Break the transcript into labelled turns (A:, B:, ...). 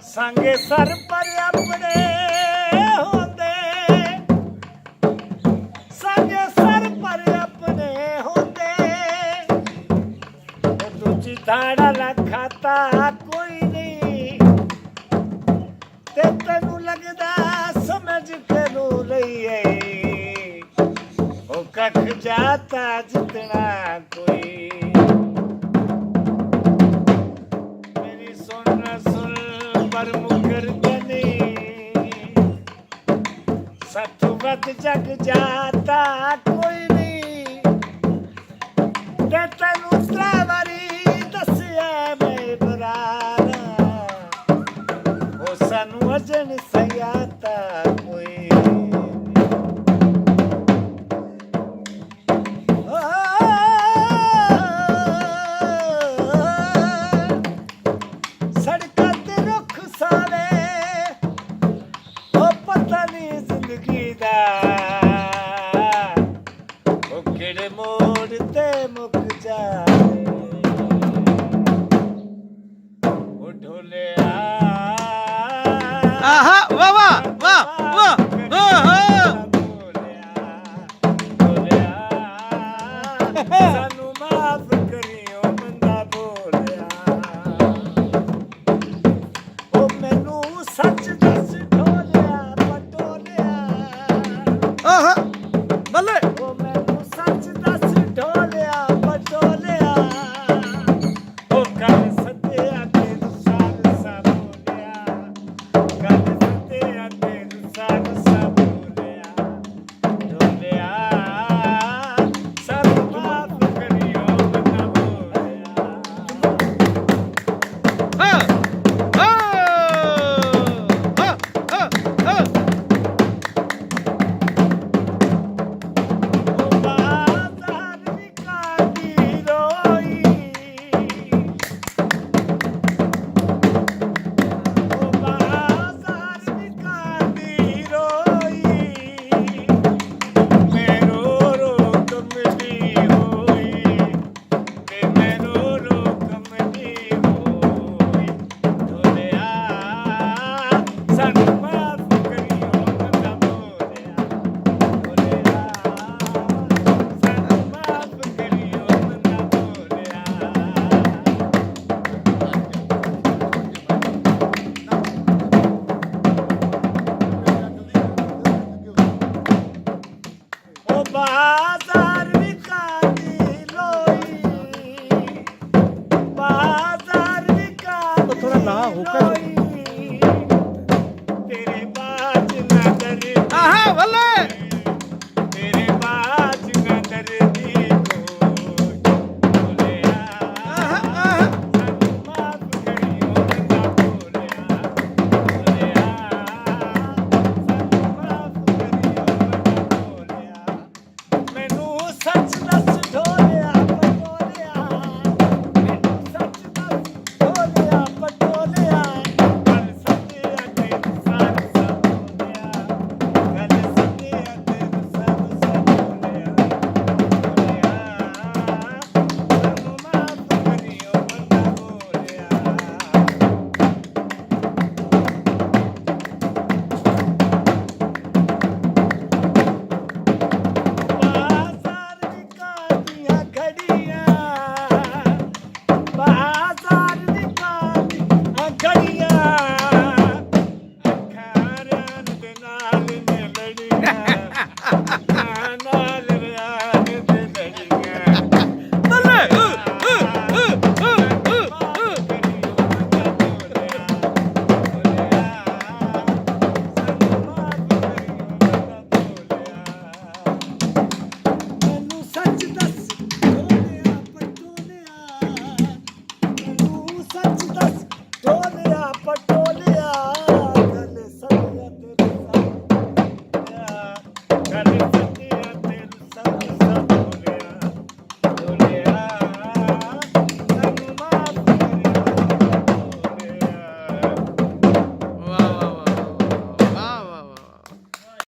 A: ਸੰਗੇ sir ਪਰ ਆਪਣੇ ਹੁੰਦੇ, ਸੰਗੇ ਸਰ ਪਰ ਆਪਣੇ ਹੁੰਦੇ, ਦੂਜੀ ਦਾੜਾ ਨਾ ਖਾਤਾ ਕੋਈ ਨਹੀਂ, ਤੇ ਤੈਨੂੰ ਲੱਗਦਾ ਸਮਝ ਕੇ ਨੂੰ ਲਈਏ, ਉਹ ਕੱਖ ਜਾਤਾ ਜਿਤਨਾ ਕੋਈ। ਮੇਰੀ ਸੁਣ ਪਰ ਮੁਕਰਦੇ ਨਹੀਂ, ਸੱਤੋਂ ਵੱਧ ਜਗ ਜਾਤਾ ਕੋਈ ਨਹੀਂ, ਤੇ ਤੈਨੂੰ ਤਰਾ ਵਾਰੀ ਦੱਸਿਆ ਮੈਂ ਬਰਾਰਾ, ਉਹ ਸਾਨੂੰ ਅਜੇ ਨੀ ਸਿਆਤਾ ਕੋਈ। ਸੜਕਾਂ ਤੇ ਰੁੱਖ ਸਾਰੇ, ਉਹ ਪਤਾ ਨੀ ਜ਼ਿੰਦਗੀ ਦਾ, ਉਹ ਕਿਹੜੇ ਮੋੜ ਤੇ ਮੁੱਕ ਜਾਵੇ, ਉਹ ਢੋਲਿਆ
B: ਆਹਾ ਵਾਹ ਵਾਹ ਵਾਹ ਵਾਹ
A: ਸਾਨੂੰ ਮਾਫ ਕਰਿਓ ਬੰਦਾ ਬੋਲਿਆ, ਉਹ ਮੈਨੂੰ ਸੱਚ ਦੱਸ ਢੋਲਿਆ ਪਟੋਲਿਆ,
B: ਆਹਾ ਬੱਲੇ
A: ਉਹ ਮੈਨੂੰ ਸੱਚ ਦੱਸ ਢੋਲਿਆ ਪਟੋਲਿਆ, ਉਹ ਗੱਲ ਸੱਤਿਆ ਤੇ ਰਸਾਲ ਸਾ ਬੋਲਿਆ, ਗੱਲ ਸੱਤਿਆ ਤੇ ਰਸਾਲ ਸਾ ਬੋਲਿਆ, ਢੋਲਿਆ ਸਾਨੂੰ ਮਾਫ ਕਰਿਓ ਬੰਦਾ ਬੋਲਿਆ।
B: ਹਾਂ ਹਾਂ ਹਾਂ ਹਾਂ
A: ਉਹ ਬਾਜ਼ਾਰ ਵਿਕਾਦੀ ਰੋਈ, ਉਹ ਬਾਜ਼ਾਰ ਵਿਕਾਦੀ ਰੋਈ, ਮੈਂ ਰੋ ਰੋ ਕਮਲੀ ਹੋਈ, ਤੇ ਮੈਂ ਰੋ ਰੋ ਕਮਲੀ ਹੋਈ, ਢੋਲਿਆ ਸਾਨੂੰ ਮਾਫ ਕਰਿਓ ਬੰਦਾ ਬੋਲਿਆ, ਢੋਲਿਆ ਸਾਨੂੰ ਮਾਫ ਕਰਿਓ ਬੰਦਾ ਬੋਲਿਆ। ਉਹ ਬਾਜ਼ਾਰ ਵਿਕਾਦੀ ਲੋਈ, ਬਾਜ਼ਾਰ ਵਿਕਾਦੀ
B: ਥੋੜਾ ਲਾ ਹੋਕਾ